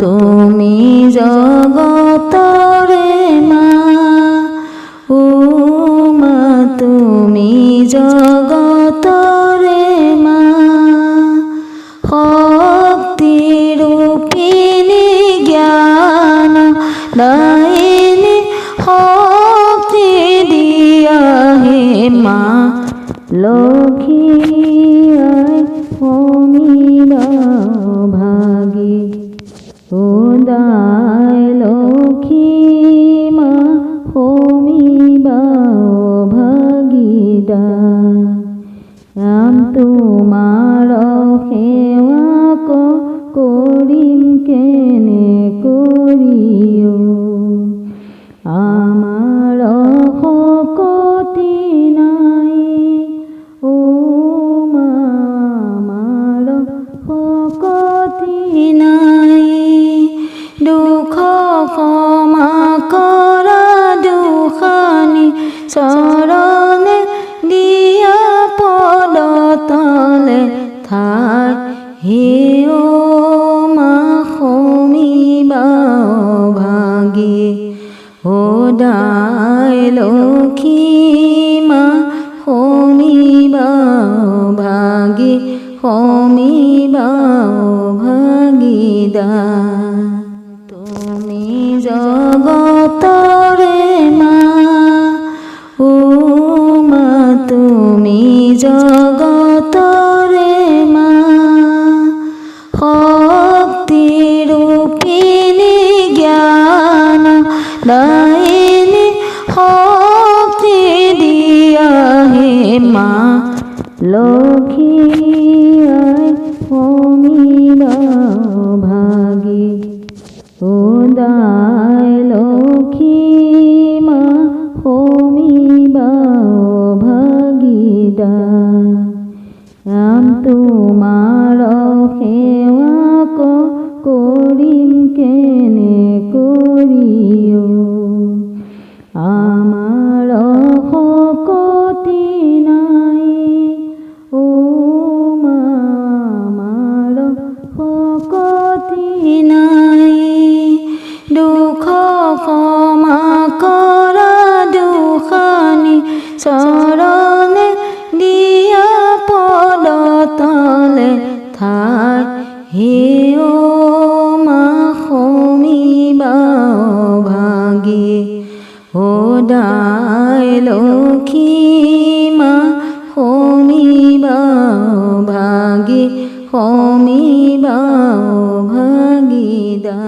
তুমি জগতৰে মা, ও মা তুমি জগতৰে মা, শক্তি ৰূপিণী জ্ঞান দায়িনী, শক্তি দিয়া হে মা লক্ষী আই অমিলা ভাগী, ও দাই লক্ষী মা অমিলা ভাগীদা। আম তোমাৰ সেৱা কৰিম কেনে কৰিও, আমাৰ শক্তি নাই, ও মা আমাৰ শক্তি নাই। দুখ ক্ষমা কৰা দুখানি চৰণে দিয়া পদ তলে ঠাই, হে ও মা শমিবা ভাগী, ও দাই লক্ষী মা শমিবা ভাগী, শমিবা ভাগীদা। তুমি জগতৰে মা, ও মা তুমি জগতৰে মা, শক্তি ৰূপিণী জ্ঞান দায়িনী, শক্তি দিয়া হে মা লক্ষী আই অমিলা ভাগী, ও দাই লক্ষী মা অমিলা ভাগীদা। আম তোমাৰ সেৱা কৰিম কেনে কৰিও, আমাৰ শক্তি নাই, ও মা আমাৰ শক্তি নাই। দুখ ক্ষমা কৰা দুখানি চৰণে দিয়া পদ তলে ঠাই, হে ও মা শমিবা ভাগী, ও দাই লক্ষী মা শমিবা ভাগী, শমিবা ভাগীদা।